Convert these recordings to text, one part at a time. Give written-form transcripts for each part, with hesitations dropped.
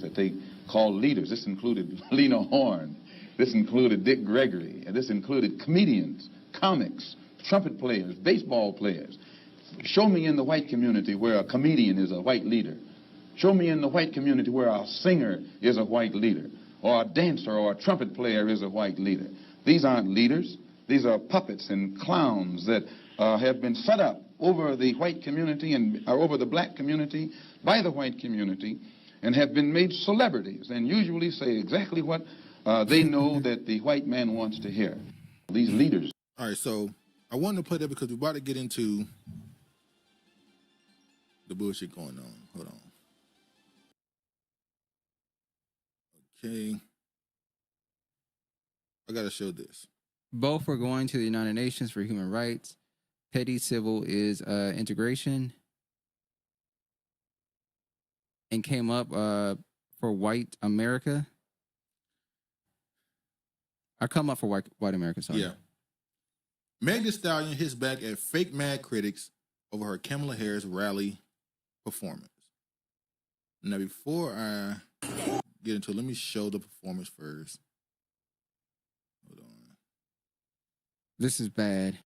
that they call leaders. This included Lena Horne. This included Dick Gregory. And this included comedians, comics, trumpet players, baseball players. Show me in the white community where a comedian is a white leader. Show me in the white community where a singer is a white leader, or a dancer or a trumpet player is a white leader. These aren't leaders. These are puppets and clowns that have been set up over the white community and over the black community by the white community and have been made celebrities and usually say exactly what they know that the white man wants to hear. These leaders. All right, so I wanted to play that because we're about to get into the bullshit going on. Hold on. Okay. I got to show this. Both were going to the United Nations for Human Rights. Petty civil is integration. And came up for white America. I come up for white America, sorry. Yeah. Meg Thee Stallion hits back at fake mad critics over her Kamala Harris rally performance. Now, before I get into it, let me show the performance first. Hold on. This is bad.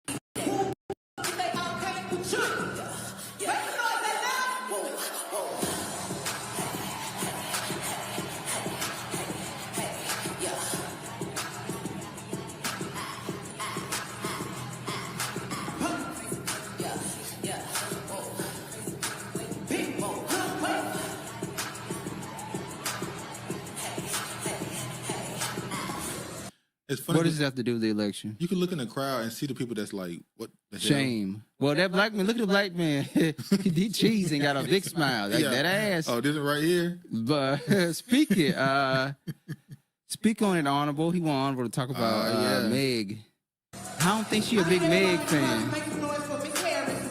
It's funny. What does it have to do with the election? You can look in the crowd and see the people that's like, what the hell? Shame. Well, that black man, look at the black man. He cheesed and got a big smile. Like that ass. Oh, this is right here? But speak on it, Honorable. He want Honorable to talk about Meg. I don't think she a big Meg fan. Make some noise for Miss Harris.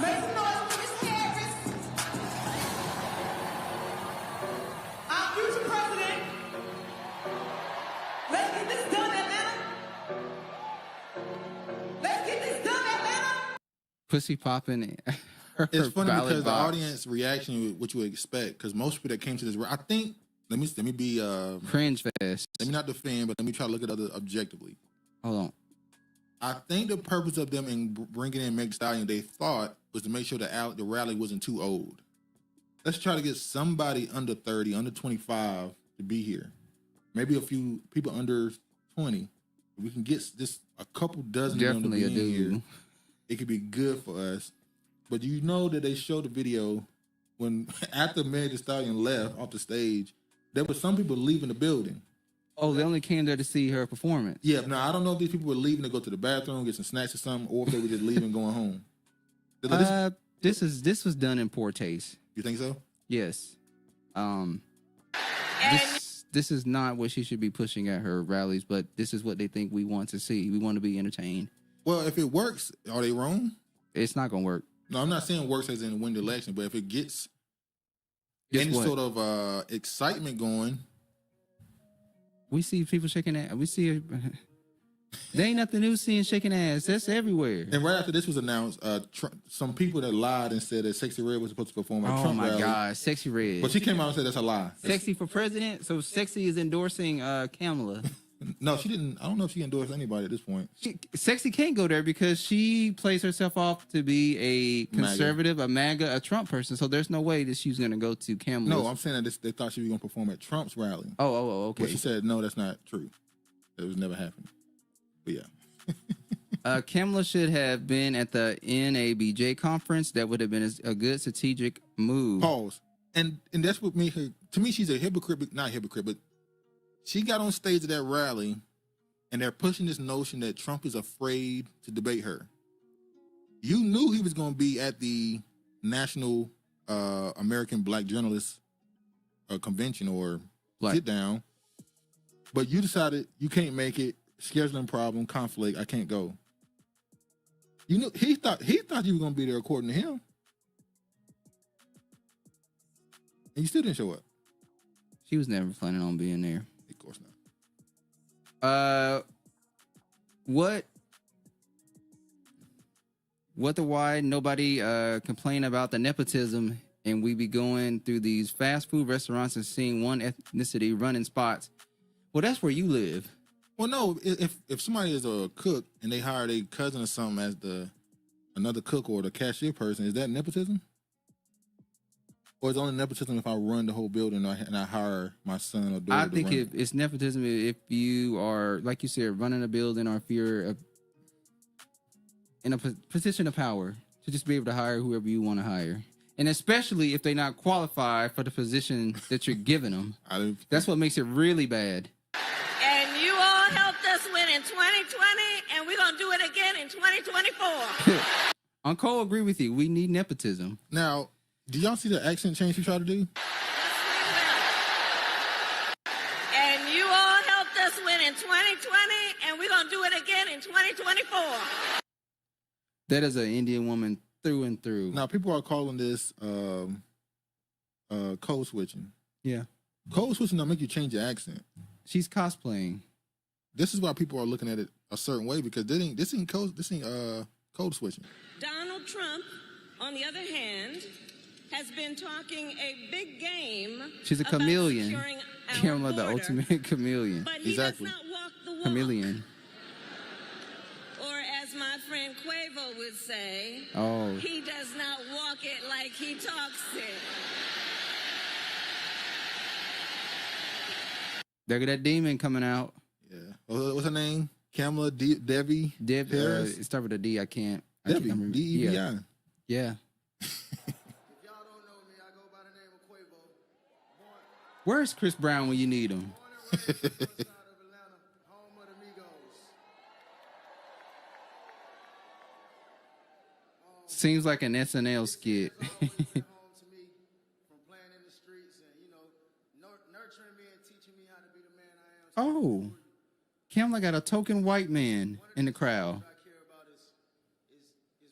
Make some noise for Miss Harris. Our future president. Let's get this done, Atlanta. Let's get this done, Atlanta. Pussy popping. It's funny because the box. audience reaction, what you would expect, because most people that came to this, I think, let me be Cringe fest. let me not defend, but let me try to look at it objectively. Hold on. I think the purpose of them in bringing in Meg Thee Stallion, they thought, was to make sure that the rally wasn't too old. Let's try to get somebody under 30, under 25 to be here. Maybe a few people under 20. If we can get just a couple dozen Definitely of them to a be in dude. here, it could be good for us. But you know that they showed the video when after Meg Thee Stallion left off the stage, there were some people leaving the building. Oh, they only came there to see her performance. Yeah, now I don't know if these people were leaving to go to the bathroom, get some snacks or something, or if they were just leaving going home. This was done in poor taste. You think so? Yes. This is not what she should be pushing at her rallies, but this is what they think we want to see. We want to be entertained. Well, if it works, are they wrong? It's not gonna work. No, I'm not saying works as in win the election, but if it gets Guess any what? sort of excitement going, We see people shaking ass. We see. There ain't nothing new seeing shaking ass. That's everywhere. and right after this was announced, some people that lied and said that Sexy Red was supposed to perform at Oh Trump my rally. God, Sexy Red. But she came out and said that's a lie. Sexy for president. So Sexy is endorsing Kamala. No, she didn't. I don't know if she endorsed anybody at this point. Sexy can't go there because she plays herself off to be a conservative, a MAGA, a Trump person. So there's no way that she's going to go to Kamala. No, I'm saying that they thought she was going to perform at Trump's rally. Oh, okay. But she said, no, that's not true. It was never happening. But yeah. Kamala should have been at the NABJ conference. That would have been a good strategic move. Pause. And that's what made her, to me, she's a hypocrite, but not hypocrite, but she got on stage at that rally and they're pushing this notion that Trump is afraid to debate her. You knew he was going to be at the National American Black Journalists Convention or sit down, but you decided you can't make it, scheduling problem, conflict, I can't go. You know, he thought you were going to be there according to him. And you still didn't show up. She was never planning on being there. Of course not. What the why nobody complained about the nepotism and we be going through these fast food restaurants and seeing one ethnicity running spots. Well, that's where you live. Well, no, if somebody is a cook and they hire their cousin or something as another cook or the cashier person, is that nepotism? Or is it only nepotism if I run the whole building and I hire my son or daughter? I think it's nepotism if you are, like you said, running a building, or if you're in a position of power to just be able to hire whoever you want to hire. And especially if they're not qualified for the position that you're giving them. That's what makes it really bad. And you all helped us win in 2020, and we're going to do it again in 2024. Uncle, agree with you. We need nepotism. Now, do y'all see the accent change she tried to do? Yes, we will. And you all helped us win in 2020, and we're going to do it again in 2024. That is an Indian woman through and through. Now, people are calling this code switching. Yeah. Code switching don't make you change your accent. She's cosplaying. This is why people are looking at it a certain way, because this ain't code switching. Donald Trump, on the other hand, has been talking a big game. She's a about chameleon. securing our Kamala, the border, ultimate chameleon. But he Exactly. does not walk the walk. Chameleon. Or as my friend Quavo would say, Oh. he does not walk it like he talks it. There go that demon coming out. Yeah. What's her name? Kamala Debbie Harris? It starts with a D. I can't Debbie, remember. D-E-B-I. Yeah. If y'all don't know me, I go by the name of Quavo. Where's Chris Brown when you need him? Born and raised on the west side of Atlanta, home of the Migos. Seems like an SNL skit. Home to me from playing in the streets and, nurturing me and teaching me how to be the man I am. Oh. Kamala got a token white man in the crowd. What I care about is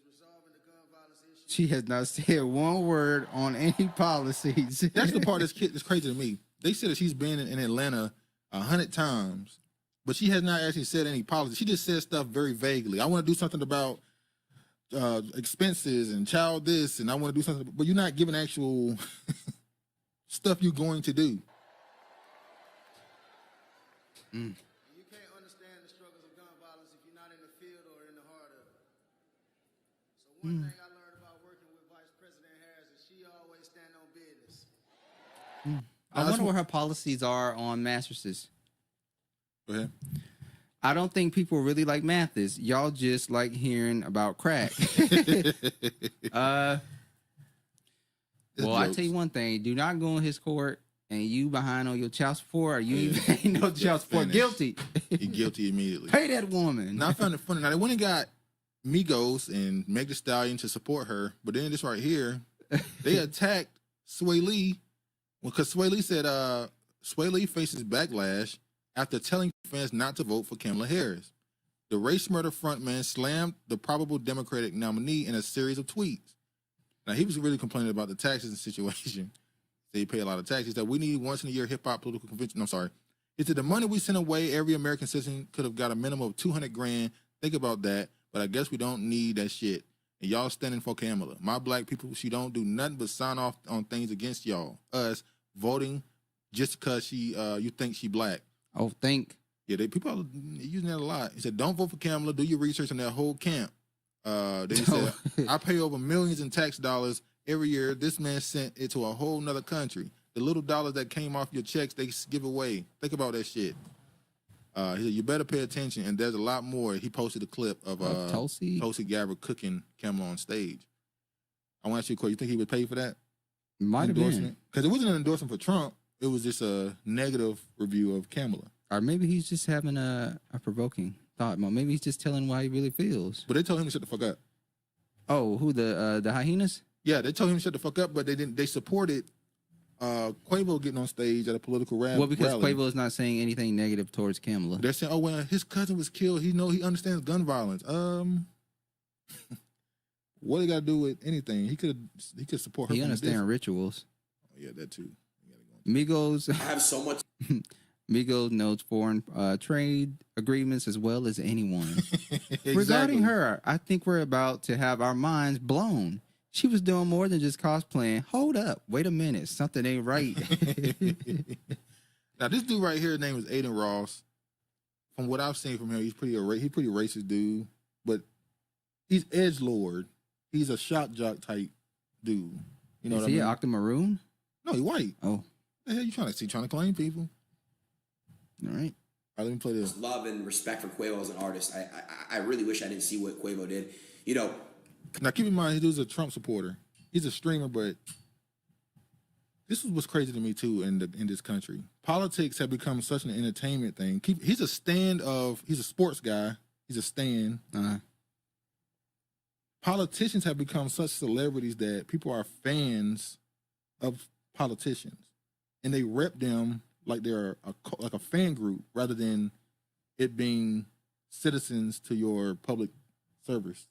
resolving the gun violence issue. She has not said one word on any policies. That's the part that's crazy to me. They said that she's been in Atlanta 100 times, but she has not actually said any policy. She just said stuff very vaguely. I want to do something about expenses and child this, and I want to do something, but you're not giving actual stuff you're going to do. You can't understand the struggles of gun violence if you're not in the field or in the heart of it. So one thing I learned about working with Vice President Harris is she always stand on business. I wonder what her policies are on mattresses. Go ahead. I don't think people really like Mathis. Y'all just like hearing about crack. Well, I tell you one thing. Do not go in his court and you behind on your child support, or you ain't no child support. Finished. Guilty. You're guilty immediately. Pay that woman. Now, I found it funny. Now, they went and got Migos and Meg Thee Stallion to support her, but then this right here, they attacked Swae Lee because Swae Lee said Swae Lee faces backlash after telling fans not to vote for Kamala Harris. The race murder frontman slammed the probable Democratic nominee in a series of tweets. Now, he was really complaining about the taxes and situation. They pay a lot of taxes. That we need once in a year hip-hop political convention. I'm sorry. He said the money we send away, every American citizen could have got a minimum of $200,000. Think about that. But I guess we don't need that shit. And y'all standing for Kamala. My black people, she don't do nothing but sign off on things against y'all. Us voting just because she you think she black. Oh, think. Yeah, people are using that a lot. He said, don't vote for Kamala. Do your research on that whole camp. Then he said, I pay over millions in tax dollars every year. This man sent it to a whole nother country. The little dollars that came off your checks, they give away. Think about that shit. He said, you better pay attention. And there's a lot more. He posted a clip of Tulsi Gabbard cooking Kamala on stage. I want to ask you a question. You think he would pay for that? Might have been. Because it wasn't an endorsement for Trump. It was just a negative review of Kamala. Or maybe he's just having a provoking thought. Maybe he's just telling how he really feels. But they told him to shut the fuck up. Oh, who, the hyenas? Yeah, they told him to shut the fuck up, but they didn't. They supported Quavo getting on stage at a political rally. Well, because Quavo is not saying anything negative towards Kamala. They're saying, oh, when his cousin was killed, he understands gun violence. What he got to do with anything? He could support her. He understands rituals. Oh, yeah, that too. Migos. I have so much. Migos knows foreign trade agreements as well as anyone. Exactly. Regarding her, I think we're about to have our minds blown. She was doing more than just cosplaying. Hold up. Wait a minute. Something ain't right. Now, this dude right here, his name is Aiden Ross. From what I've seen from him, he's pretty racist dude, but he's edgelord. He's a shock jock type dude. You know Is what I he mean? Octomaroon? No, he white. Oh, The hell you trying to see? Trying to claim people? all right. All right, let me play this. Love and respect for Quavo as an artist. I really wish I didn't see what Quavo did. You know, Now, keep in mind, he was a Trump supporter. He's a streamer, but this is what's crazy to me too in this country. Politics have become such an entertainment thing. He's a sports guy. He's a stand. Politicians have become such celebrities that people are fans of politicians, and they rep them like they're like a fan group rather than it being citizens to your public service.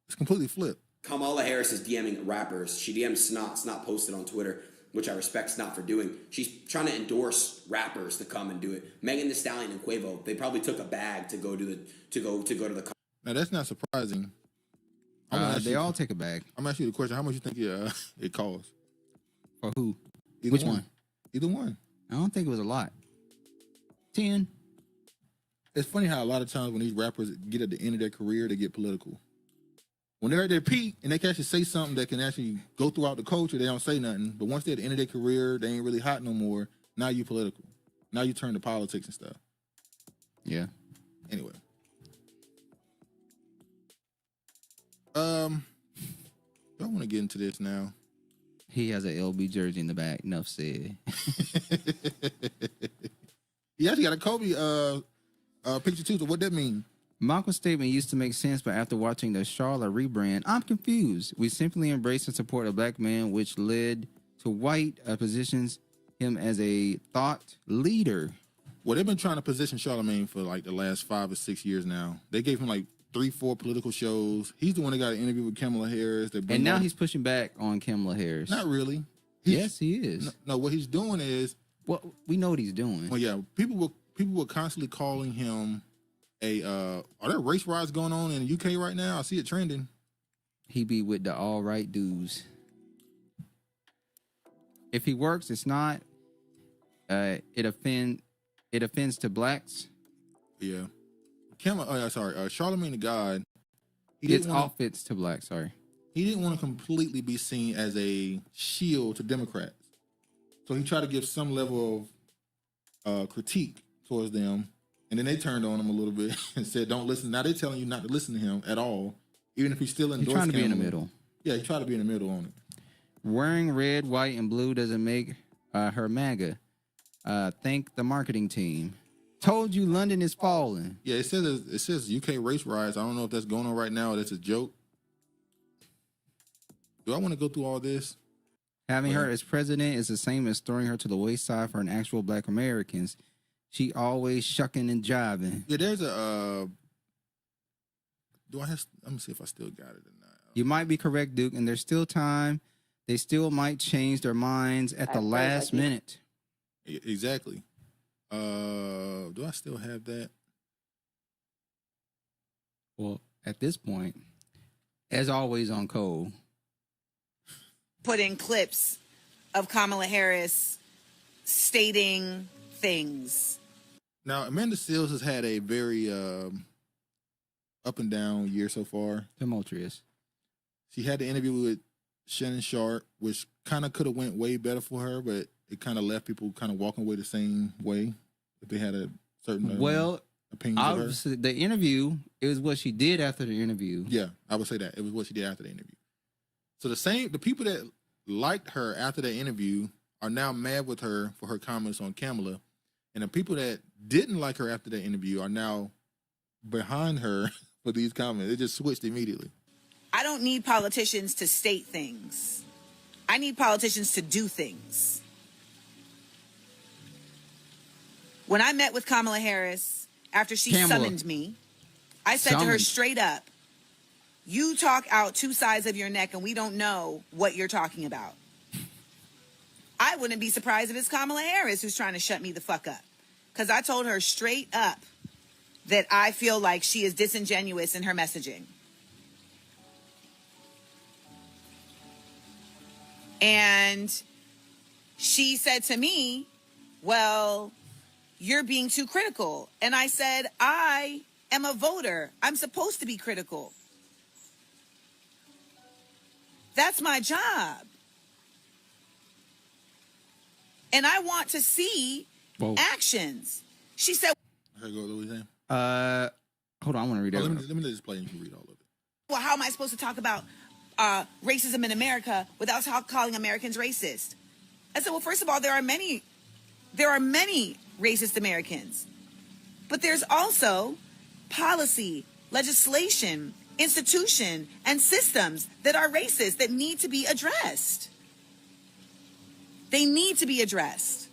It's completely flipped. Kamala Harris is DMing rappers. She DM'd Snot. Snot posted on Twitter, which I respect Snot for doing. She's trying to endorse rappers to come and do it. Megan Thee Stallion and Quavo, they probably took a bag to go to the. Now that's not surprising. They all take a bag. I'm gonna ask you the question: how much you think it costs? For who? Either Which one? Either one. I don't think it was a lot. 10. It's funny how a lot of times when these rappers get at the end of their career, they get political. When they're at their peak and they can actually say something that can actually go throughout the culture, they don't say nothing. But once they're at the end of their career, they ain't really hot no more. Now you political. Now you turn to politics and stuff. Yeah. Anyway. I want to get into this now. He has an LB jersey in the back. Enough said. He actually got a Kobe picture too. So what that mean? Malcolm's statement used to make sense, but after watching the Charlotte rebrand, I'm confused. We simply embrace and support a black man, which led to white positions him as a thought leader. Well, they've been trying to position Charlamagne for like the last 5 or 6 years now. They gave him like 3-4 political shows. He's the one that got an interview with Kamala Harris. And now he's pushing back on Kamala Harris. Not really. Yes, he is. No, what he's doing is, Well, we know what he's doing. well, yeah, people were constantly calling him are there race riots going on in the UK right now? I see it trending. He be with the all right dudes. If he works, it's not. It offends to blacks. Yeah. Charlamagne the God. It's offense to blacks. Sorry. He didn't want to completely be seen as a shield to Democrats. So he tried to give some level of critique towards them. And then they turned on him a little bit and said, don't listen. Now they're telling you not to listen to him at all, even if he's still endorsing. He's trying to be in the Kamala. middle. Yeah, he tried to be in the middle on it. Wearing red, white, and blue doesn't make her MAGA. Thank the marketing team. Told you London is falling. Yeah, it says UK race riots. I don't know if that's going on right now or that's a joke. Do I want to go through all this? Having her as president is the same as throwing her to the wayside for an actual black Americans. She always shucking and jiving. Yeah, there's a. Let me see if I still got it or not. You might be correct, Duke, and there's still time. They still might change their minds at the last minute. Exactly. Do I still have that? Well, at this point, as always on Cole. Put in clips of Kamala Harris stating things. Now, Amanda Seales has had a very up and down year so far. Tumultuous. She had the interview with Shannon Sharp, which kind of could have went way better for her, but it kind of left people kind of walking away the same way if they had a certain opinion of her. The interview, it was what she did after the interview. Yeah, I would say that. It was what she did after the interview. So the people that liked her after that interview are now mad with her for her comments on Kamala. And the people that didn't like her after that interview are now behind her for these comments. It just switched immediately. I don't need politicians to state things. I need politicians to do things. When I met with Kamala Harris after she summoned me, I said to her straight up, you talk out two sides of your neck and we don't know what you're talking about. I wouldn't be surprised if it's Kamala Harris who's trying to shut me the fuck up. Because I told her straight up that I feel like she is disingenuous in her messaging. And she said to me, well, you're being too critical. And I said, I am a voter. I'm supposed to be critical. That's my job. And I want to see actions. She said, Here go, Louis. Hold on, I want to read that. Let me just play and you can read all of it. well, how am I supposed to talk about racism in America without calling Americans racist? I said, well, first of all, there are many racist Americans, but there's also policy, legislation, institution, and systems that are racist that need to be addressed. They need to be addressed.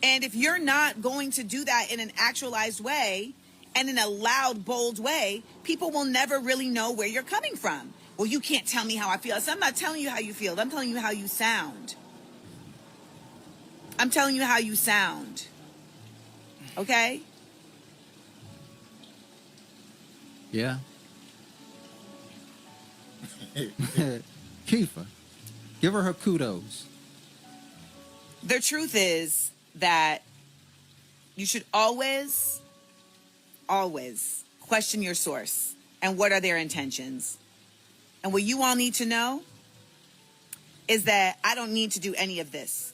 And if you're not going to do that in an actualized way and in a loud, bold way, people will never really know where you're coming from. Well, you can't tell me how I feel. So I'm not telling you how you feel. I'm telling you how you sound. I'm telling you how you sound. Okay? Yeah. Kiefer, give her kudos. The truth is that you should always question your source and what are their intentions. And what you all need to know is that I don't need to do any of this.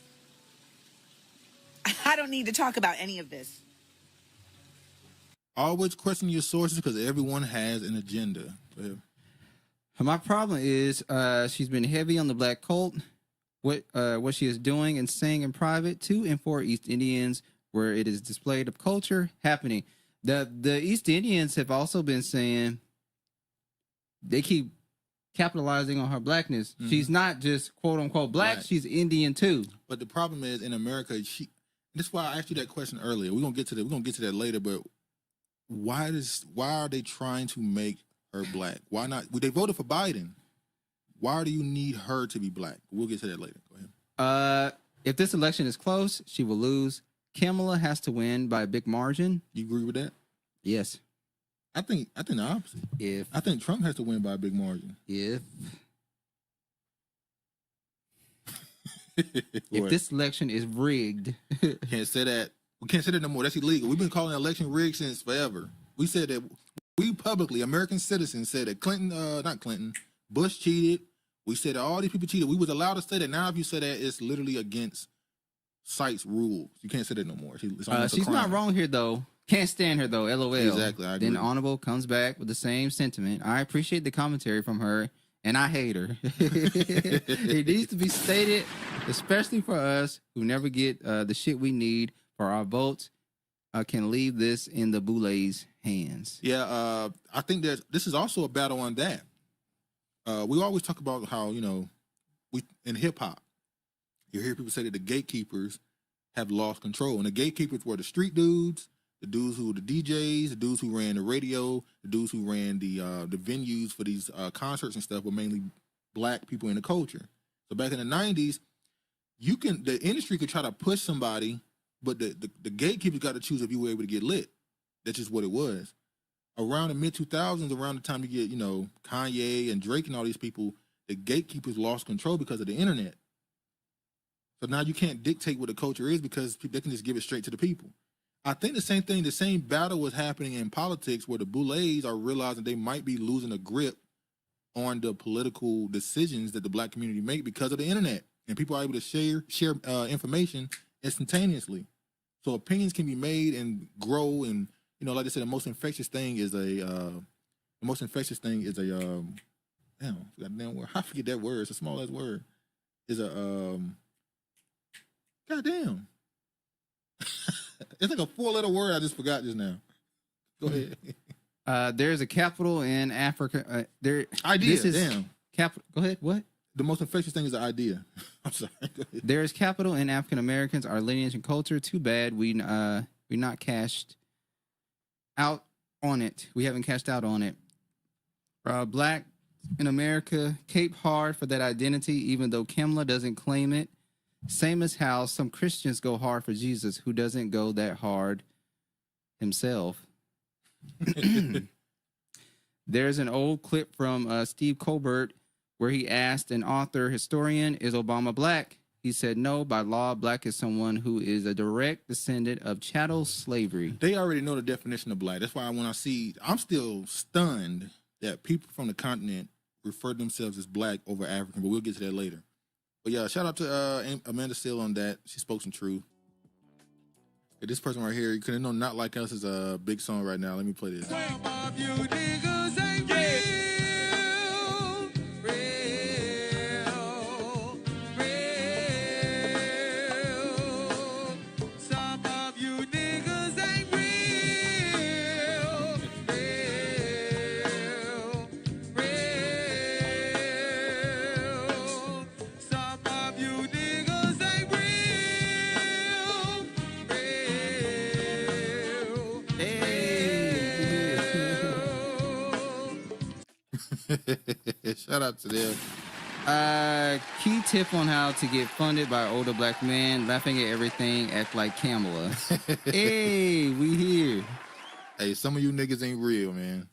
I don't need to talk about any of this. Always question your sources because everyone has an agenda. My problem is she's been heavy on the black cult. What she is doing and saying in private to and for East Indians, where it is displayed of culture happening. The East Indians have also been saying they keep capitalizing on her blackness. Mm-hmm. She's not just quote unquote black; right. She's Indian too. But the problem is in America, this is why I asked you that question earlier. We're gonna get to that later. But why are they trying to make her black? Why not? They voted for Biden. Why do you need her to be black? We'll get to that later. Go ahead. If this election is close, she will lose. Kamala has to win by a big margin. You agree with that? Yes. I think the opposite. I think Trump has to win by a big margin. If this election is rigged. Can't say that. We can't say that no more. That's illegal. We've been calling the election rigged since forever. We said that we publicly, American citizens, said that Bush cheated. We said that all these people cheated. We was allowed to say that. Now if you say that, it's literally against site's rules. You can't say that no more. She's not wrong here, though. Can't stand her, though. LOL. Exactly. I agree. Then Honorable comes back with the same sentiment. I appreciate the commentary from her, and I hate her. It needs to be stated, especially for us who never get the shit we need for our votes, can leave this in the Boulet's hands. Yeah, I think that this is also a battle on that. We always talk about how, we in hip hop, you hear people say that the gatekeepers have lost control. And the gatekeepers were the street dudes, the dudes who were the DJs, the dudes who ran the radio, the dudes who ran the venues for these concerts and stuff were mainly black people in the culture. So back in the 90s, the industry could try to push somebody, but the gatekeepers got to choose if you were able to get lit. That's just what it was. Around the mid-2000s, around the time you get, Kanye and Drake and all these people, the gatekeepers lost control because of the internet. So now you can't dictate what the culture is because they can just give it straight to the people. I think the same battle was happening in politics where the Boulets are realizing they might be losing a grip on the political decisions that the black community make because of the internet. And people are able to share information instantaneously. So opinions can be made and grow and, like I said, the most infectious thing is damn, goddamn word. I forget that word. It's the smallest word. Is goddamn. It's like a 4-letter word I just forgot just now. Go ahead. There's a capital in Africa. Idea. This is damn. Capital. Go ahead. What? The most infectious thing is the idea. I'm sorry. There is capital in African Americans, our lineage and culture. Too bad we not cashed out on it. We haven't cashed out on it. Black in America cape hard for that identity, even though Kamala doesn't claim it. Same as how some Christians go hard for Jesus, who doesn't go that hard himself. There's an old clip from Steve Colbert where he asked an author historian, "Is Obama black?" He said, "No, by law, black is someone who is a direct descendant of chattel slavery." They already know the definition of black. That's why when I see, I'm still stunned that people from the continent refer to themselves as black over African, but we'll get to that later. But yeah, shout out to Amanda Steele on that. She spoke some truth. Okay, this person right here, you couldn't know Not Like Us is a big song right now. Let me play this. Some of you niggas ain't real, real, real. Some of you niggas ain't real, real, real. Some of you niggas ain't real, Shout out to them. Key tip on how to get funded by older black men: laughing at everything, act like Kamala. Hey, we here. Hey, some of you niggas ain't real, man.